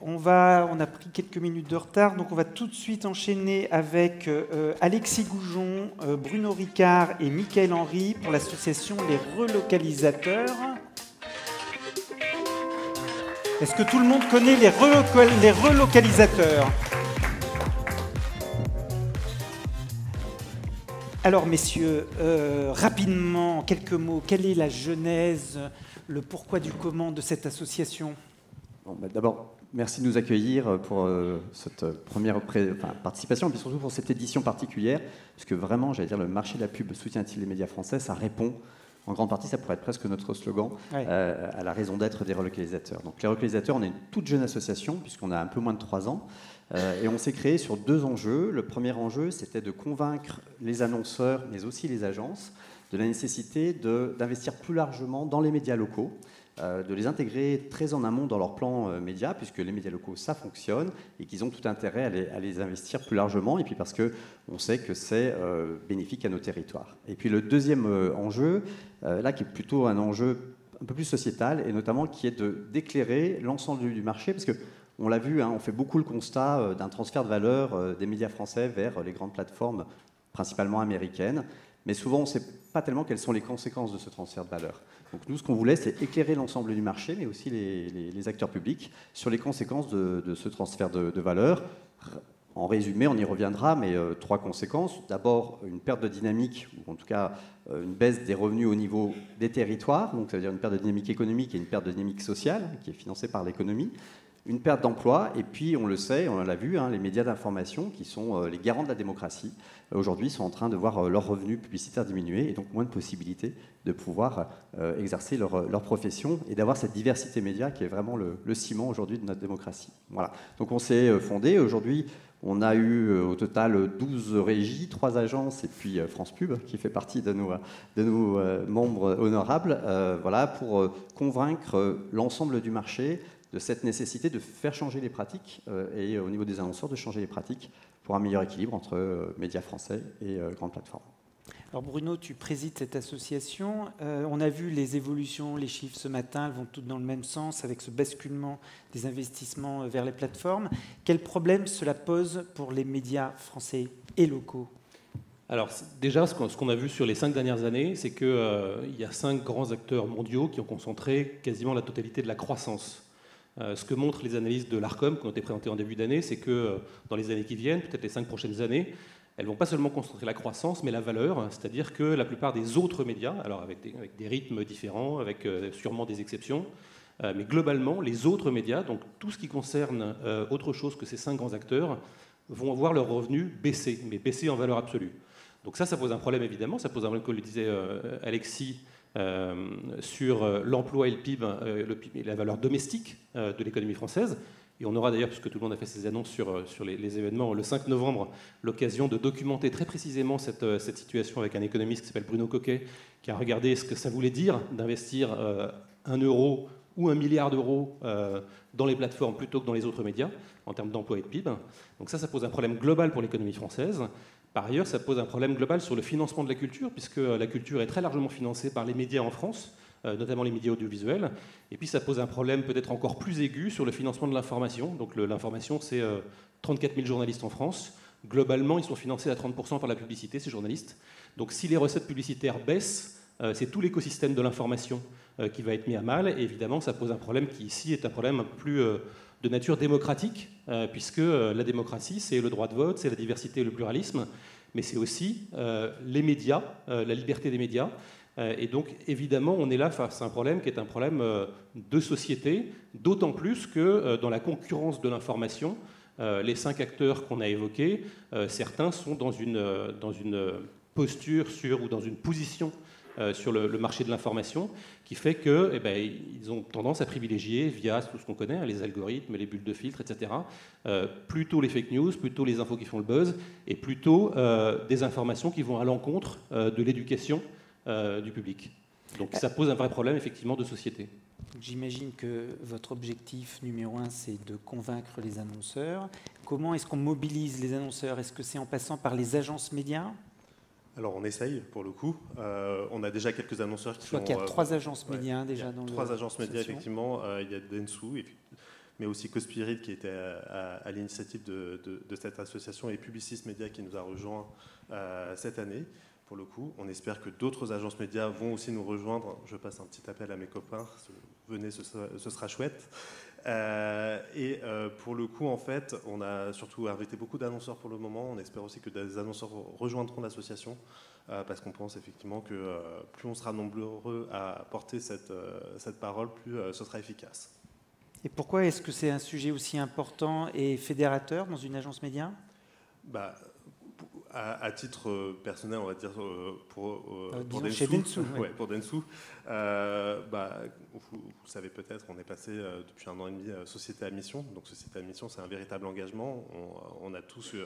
On a pris quelques minutes de retard, donc on va tout de suite enchaîner avec Alexis Goujon, Bruno Ricard et Michael Henry pour l'association Les Relocalisateurs. Est-ce que tout le monde connaît les relocalisateurs? Alors, messieurs, rapidement, en quelques mots, quelle est la genèse, le pourquoi du comment de cette association? Bon, d'abord, merci de nous accueillir pour cette première participation, et puis surtout pour cette édition particulière, puisque vraiment, j'allais dire, le marché de la pub soutient-il les médias français, ça répond, en grande partie, ça pourrait être presque notre slogan, ouais, à la raison d'être des relocalisateurs. Donc les relocalisateurs, on est une toute jeune association, puisqu'on a un peu moins de 3 ans, et on s'est créé sur 2 enjeux. Le premier enjeu, c'était de convaincre les annonceurs, mais aussi les agences, de la nécessité d'investir plus largement dans les médias locaux, de les intégrer très en amont dans leur plan média, puisque les médias locaux, ça fonctionne, et qu'ils ont tout intérêt à les investir plus largement, et puis parce qu'on sait que c'est bénéfique à nos territoires. Et puis le deuxième enjeu, là qui est plutôt un enjeu un peu plus sociétal, et notamment qui est d'éclairer l'ensemble du marché, parce que on l'a vu, on fait beaucoup le constat d'un transfert de valeur des médias français vers les grandes plateformes, principalement américaines, mais souvent on ne sait pas tellement quelles sont les conséquences de ce transfert de valeur. Donc nous, ce qu'on voulait, c'est éclairer l'ensemble du marché, mais aussi les acteurs publics, sur les conséquences de ce transfert de valeur. En résumé, on y reviendra, mais 3 conséquences. D'abord, une perte de dynamique, ou en tout cas une baisse des revenus au niveau des territoires, donc ça veut dire une perte de dynamique économique et une perte de dynamique sociale, qui est financée par l'économie. Une perte d'emploi, et puis on le sait, on l'a vu, les médias d'information, qui sont les garants de la démocratie, aujourd'hui sont en train de voir leurs revenus publicitaires diminuer, et donc moins de possibilités de pouvoir exercer leur profession, et d'avoir cette diversité média qui est vraiment le ciment aujourd'hui de notre démocratie. Voilà. Donc on s'est fondé, aujourd'hui on a eu au total 12 régies, 3 agences, et puis France Pub, qui fait partie de nos membres honorables, voilà, pour convaincre l'ensemble du marché de cette nécessité de faire changer les pratiques et au niveau des annonceurs de changer les pratiques pour un meilleur équilibre entre médias français et grandes plateformes. Alors Bruno, tu présides cette association. On a vu les évolutions, les chiffres ce matin, elles vont toutes dans le même sens avec ce basculement des investissements vers les plateformes. Quel problème cela pose pour les médias français et locaux ? Alors déjà, ce qu'on a vu sur les 5 dernières années, c'est qu'il y a 5 grands acteurs mondiaux qui ont concentré quasiment la totalité de la croissance. Ce que montrent les analyses de l'Arcom, qui ont été présentées en début d'année, c'est que dans les années qui viennent, peut-être les 5 prochaines années, elles ne vont pas seulement concentrer la croissance, mais la valeur, c'est-à-dire que la plupart des autres médias, alors avec des rythmes différents, avec sûrement des exceptions, mais globalement, les autres médias, donc tout ce qui concerne autre chose que ces 5 grands acteurs, vont voir leurs revenus baisser, mais baisser en valeur absolue. Donc ça pose un problème évidemment, ça pose un problème, comme le disait Alexis, sur l'emploi et le PIB et la valeur domestique de l'économie française. Et on aura d'ailleurs, puisque tout le monde a fait ses annonces sur les événements, le 5 novembre, l'occasion de documenter très précisément cette situation avec un économiste qui s'appelle Bruno Coquet, qui a regardé ce que ça voulait dire d'investir 1 euro ou 1 milliard d'euros dans les plateformes plutôt que dans les autres médias, en termes d'emploi et de PIB. Donc ça pose un problème global pour l'économie française. Par ailleurs, ça pose un problème global sur le financement de la culture, puisque la culture est très largement financée par les médias en France, notamment les médias audiovisuels. Et puis ça pose un problème peut-être encore plus aigu sur le financement de l'information. Donc l'information, c'est 34 000 journalistes en France. Globalement, ils sont financés à 30% par la publicité, ces journalistes. Donc si les recettes publicitaires baissent, c'est tout l'écosystème de l'information qui va être mis à mal. Et évidemment, ça pose un problème qui ici est un problème plus de nature démocratique, puisque la démocratie, c'est le droit de vote, c'est la diversité et le pluralisme, mais c'est aussi les médias, la liberté des médias. Et donc, évidemment, on est là face à un problème qui est un problème de société, d'autant plus que dans la concurrence de l'information, les 5 acteurs qu'on a évoqués, certains sont dans une posture ou dans une position sur le marché de l'information, qui fait qu'ils ont tendance à privilégier, via tout ce qu'on connaît, les algorithmes, les bulles de filtre, etc., plutôt les fake news, plutôt les infos qui font le buzz, et plutôt des informations qui vont à l'encontre de l'éducation du public. Donc ça pose un vrai problème, effectivement, de société. J'imagine que votre objectif numéro 1, c'est de convaincre les annonceurs. Comment est-ce qu'on mobilise les annonceurs? Est-ce que c'est en passant par les agences médias? Alors on essaye pour le coup. On a déjà quelques annonceurs qui sont... Je crois qu'il y a 3 agences médias déjà dans 3 agences médias effectivement. Il y a Dentsu mais aussi Cospirit qui était à l'initiative de cette association, et Publicis Média qui nous a rejoints cette année. Pour le coup, on espère que d'autres agences médias vont aussi nous rejoindre. Je passe un petit appel à mes copains. Venez, ce sera chouette. Pour le coup, en fait, on a surtout invité beaucoup d'annonceurs pour le moment. On espère aussi que des annonceurs rejoindront l'association parce qu'on pense effectivement que plus on sera nombreux à porter cette parole, plus ce sera efficace. Et pourquoi est-ce que c'est un sujet aussi important et fédérateur dans une agence média ? À titre personnel, on va dire pour chez Dentsu, ouais, pour Dentsu, vous savez peut-être, on est passé depuis 1 an et demi société à mission. Donc société à mission, c'est un véritable engagement. On a tous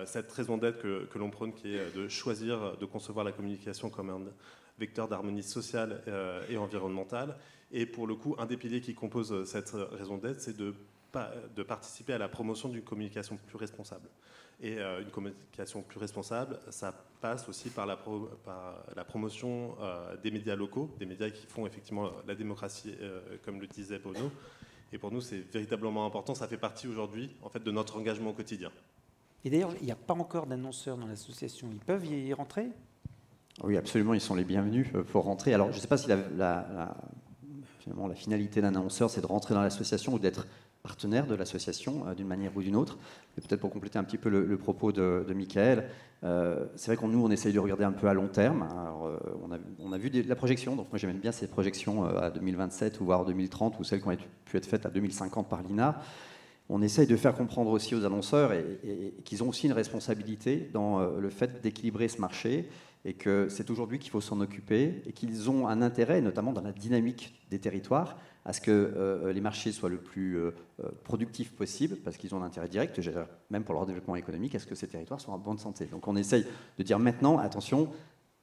cette raison d'être que l'on prône, qui est de choisir de concevoir la communication comme un vecteur d'harmonie sociale et environnementale. Et pour le coup, un des piliers qui compose cette raison d'être, c'est de participer à la promotion d'une communication plus responsable. Et une communication plus responsable, ça passe aussi par la promotion des médias locaux, des médias qui font effectivement la démocratie, comme le disait Bruno. Et pour nous, c'est véritablement important. Ça fait partie aujourd'hui, en fait, de notre engagement au quotidien. Et d'ailleurs, il n'y a pas encore d'annonceurs dans l'association. Ils peuvent y rentrer ? Oui, absolument, ils sont les bienvenus pour rentrer. Alors, je ne sais pas si finalement, la finalité d'un annonceur, c'est de rentrer dans l'association ou d'être partenaire de l'association d'une manière ou d'une autre. Et peut-être pour compléter un petit peu le propos de Michael, c'est vrai qu'on nous on essaye de regarder un peu à long terme. Alors, on a vu la projection, donc moi j'aime bien ces projections à 2027 ou voire 2030 ou celles qui ont pu être faites à 2050 par l'INA. On essaye de faire comprendre aussi aux annonceurs et qu'ils ont aussi une responsabilité dans le fait d'équilibrer ce marché, et que c'est aujourd'hui qu'il faut s'en occuper, et qu'ils ont un intérêt, notamment dans la dynamique des territoires, à ce que les marchés soient le plus productifs possible, parce qu'ils ont un intérêt direct, même pour leur développement économique, à ce que ces territoires soient en bonne santé. Donc on essaye de dire maintenant, attention,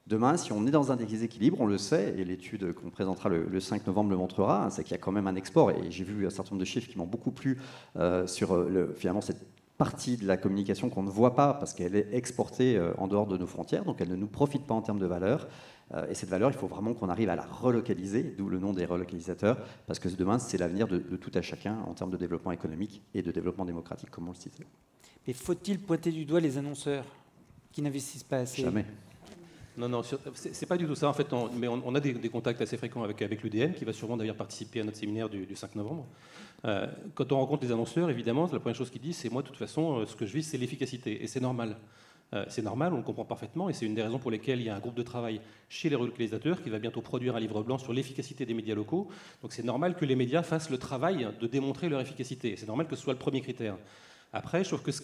demain, si on est dans un déséquilibre, on le sait, et l'étude qu'on présentera le 5 novembre le montrera, c'est qu'il y a quand même un export, et j'ai vu un certain nombre de chiffres qui m'ont beaucoup plu sur finalement cette partie de la communication qu'on ne voit pas, parce qu'elle est exportée en dehors de nos frontières, donc elle ne nous profite pas en termes de valeur. Et cette valeur, il faut vraiment qu'on arrive à la relocaliser, d'où le nom des relocalisateurs, parce que demain, c'est l'avenir de tout à chacun en termes de développement économique et de développement démocratique, comme on le citait. Mais faut-il pointer du doigt les annonceurs qui n'investissent pas assez ? Jamais. Non, c'est pas du tout ça. En fait, on a des contacts assez fréquents avec l'UDN, qui va sûrement d'ailleurs participer à notre séminaire du 5 novembre. Quand on rencontre les annonceurs, évidemment, la première chose qu'ils disent, c'est moi, de toute façon, ce que je vise, c'est l'efficacité. Et c'est normal. C'est normal, on le comprend parfaitement, et c'est une des raisons pour lesquelles il y a un groupe de travail chez les relocalisateurs qui va bientôt produire un livre blanc sur l'efficacité des médias locaux. Donc c'est normal que les médias fassent le travail de démontrer leur efficacité. Et c'est normal que ce soit le premier critère. Après, je trouve que ce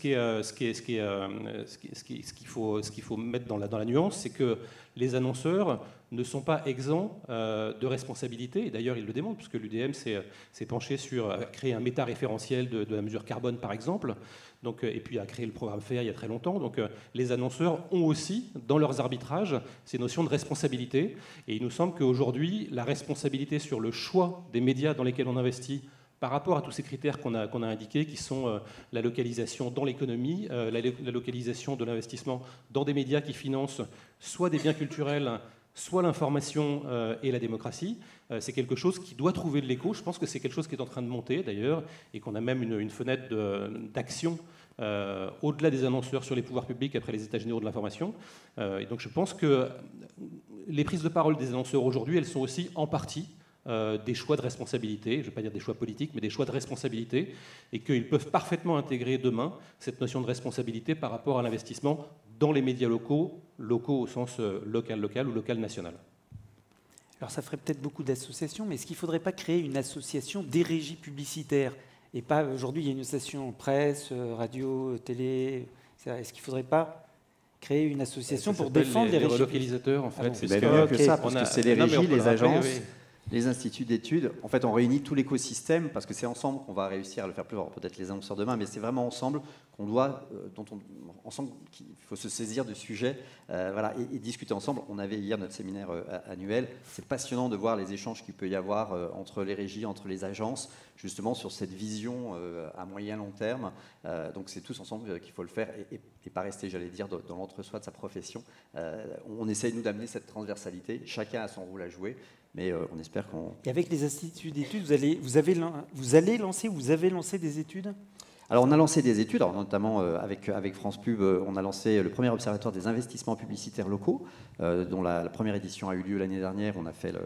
qu'il faut mettre dans la nuance, c'est que les annonceurs ne sont pas exempts de responsabilité. Et d'ailleurs, ils le démontrent, puisque l'UDM s'est penché sur créer un méta-référentiel de la mesure carbone, par exemple, donc, et puis a créé le programme FAIR il y a très longtemps. Donc les annonceurs ont aussi, dans leurs arbitrages, ces notions de responsabilité. Et il nous semble qu'aujourd'hui, la responsabilité sur le choix des médias dans lesquels on investit, par rapport à tous ces critères qu'on a indiqués, qui sont la localisation dans l'économie, la localisation de l'investissement dans des médias qui financent soit des biens culturels, soit l'information et la démocratie, c'est quelque chose qui doit trouver de l'écho. Je pense que c'est quelque chose qui est en train de monter, d'ailleurs, et qu'on a même une fenêtre d'action au-delà des annonceurs sur les pouvoirs publics après les États généraux de l'information. Et donc je pense que les prises de parole des annonceurs aujourd'hui, elles sont aussi en partie des choix de responsabilité, je ne vais pas dire des choix politiques, mais des choix de responsabilité, et qu'ils peuvent parfaitement intégrer demain cette notion de responsabilité par rapport à l'investissement dans les médias locaux au sens local ou local-national. Alors ça ferait peut-être beaucoup d'associations, mais est-ce qu'il ne faudrait pas créer une association des régies publicitaires ? Et pas, aujourd'hui, il y a une association presse, radio, télé, etc. Est-ce qu'il ne faudrait pas créer une association pour défendre les régies relocalisateurs, en fait. Ah bon, c'est mieux que ça, parce que c'est les régies, les agences, les instituts d'études. En fait, on réunit tout l'écosystème, parce que c'est ensemble qu'on va réussir à le faire plus. Peut-être les annonceurs demain, mais c'est vraiment ensemble qu'on doit, ensemble qu'il faut se saisir du sujet, voilà, et discuter ensemble. On avait hier notre séminaire annuel. C'est passionnant de voir les échanges qu'il peut y avoir entre les régies, entre les agences, justement sur cette vision à moyen long terme. Donc c'est tous ensemble qu'il faut le faire et pas rester, j'allais dire, dans l'entre-soi de sa profession. On essaye, nous, d'amener cette transversalité. Chacun a son rôle à jouer. mais on espère qu'on... Et avec les instituts d'études, vous avez lancé des études ? Alors on a lancé des études, alors notamment avec France Pub, on a lancé le premier observatoire des investissements publicitaires locaux, dont la première édition a eu lieu l'année dernière. On a fait le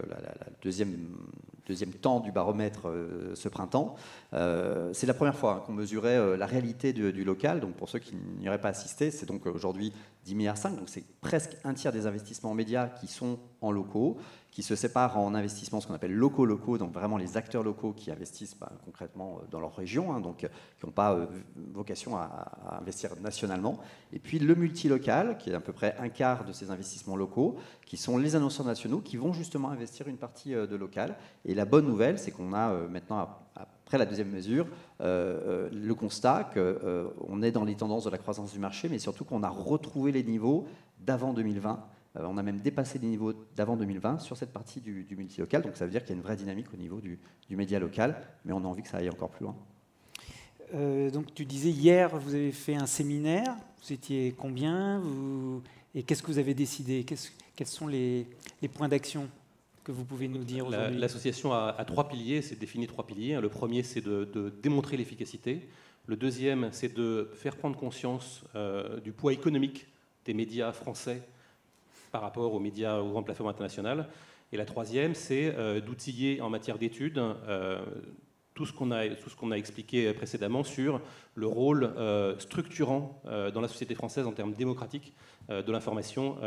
deuxième temps du baromètre ce printemps. C'est la première fois qu'on mesurait la réalité du local. Donc pour ceux qui n'y auraient pas assisté, c'est donc aujourd'hui 10,5 milliards, donc c'est presque un tiers des investissements médias qui sont en locaux, qui se séparent en investissements, ce qu'on appelle locaux, donc vraiment les acteurs locaux qui investissent concrètement dans leur région, hein, donc qui n'ont pas vocation à investir nationalement. Et puis le multilocal, qui est à peu près un quart de ces investissements locaux, qui sont les annonceurs nationaux, qui vont justement investir une partie de local. Et la bonne nouvelle, c'est qu'on a maintenant, après la deuxième mesure, le constat qu'on est dans les tendances de la croissance du marché, mais surtout qu'on a retrouvé les niveaux d'avant 2020. On a même dépassé les niveaux d'avant 2020 sur cette partie du multilocal. Donc ça veut dire qu'il y a une vraie dynamique au niveau du média local, mais on a envie que ça aille encore plus loin. Donc tu disais hier, vous avez fait un séminaire. Vous étiez combien et qu'est-ce que vous avez décidé? Quels sont les points d'action que vous pouvez nous dire aujourd'hui? L'association a 3 piliers, c'est défini 3 piliers. Le premier, c'est de démontrer l'efficacité. Le deuxième, c'est de faire prendre conscience du poids économique des médias français par rapport aux médias, aux grandes plateformes internationales. Et la troisième, c'est d'outiller en matière d'études tout ce qu'on a expliqué précédemment sur le rôle structurant dans la société française en termes démocratiques de l'information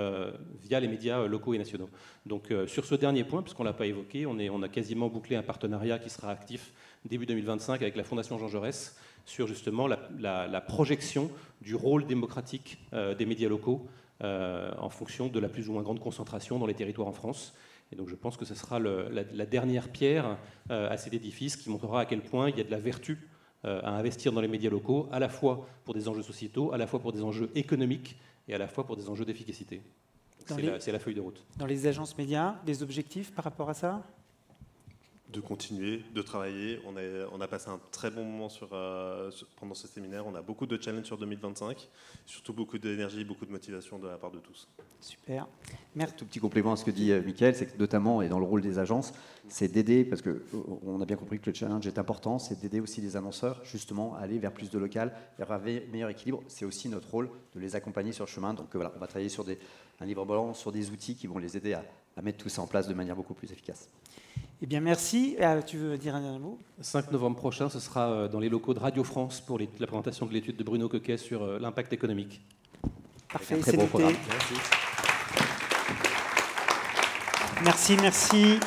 via les médias locaux et nationaux. Donc sur ce dernier point, puisqu'on ne l'a pas évoqué, on a quasiment bouclé un partenariat qui sera actif début 2025 avec la Fondation Jean Jaurès sur justement la projection du rôle démocratique des médias locaux en fonction de la plus ou moins grande concentration dans les territoires en France. Et donc je pense que ce sera la dernière pierre à cet édifice qui montrera à quel point il y a de la vertu à investir dans les médias locaux, à la fois pour des enjeux sociétaux, à la fois pour des enjeux économiques et à la fois pour des enjeux d'efficacité. C'est la feuille de route. Dans les agences médias, des objectifs par rapport à ça ? De continuer, de travailler. On a passé un très bon moment pendant ce séminaire. On a beaucoup de challenges sur 2025, surtout beaucoup d'énergie, beaucoup de motivation de la part de tous. Super. Merci. Tout petit complément à ce que dit Mickaël, c'est que notamment, et dans le rôle des agences, c'est d'aider, parce qu'on a bien compris que le challenge est important, c'est d'aider aussi les annonceurs justement à aller vers plus de local, vers un meilleur équilibre. C'est aussi notre rôle de les accompagner sur le chemin. Donc voilà, on va travailler sur un livre blanc, sur des outils qui vont les aider à mettre tout ça en place de manière beaucoup plus efficace. Eh bien, merci. Tu veux dire un dernier mot ? 5 novembre prochain, ce sera dans les locaux de Radio France pour la présentation de l'étude de Bruno Coquet sur l'impact économique. Parfait, c'est noté. Merci, merci.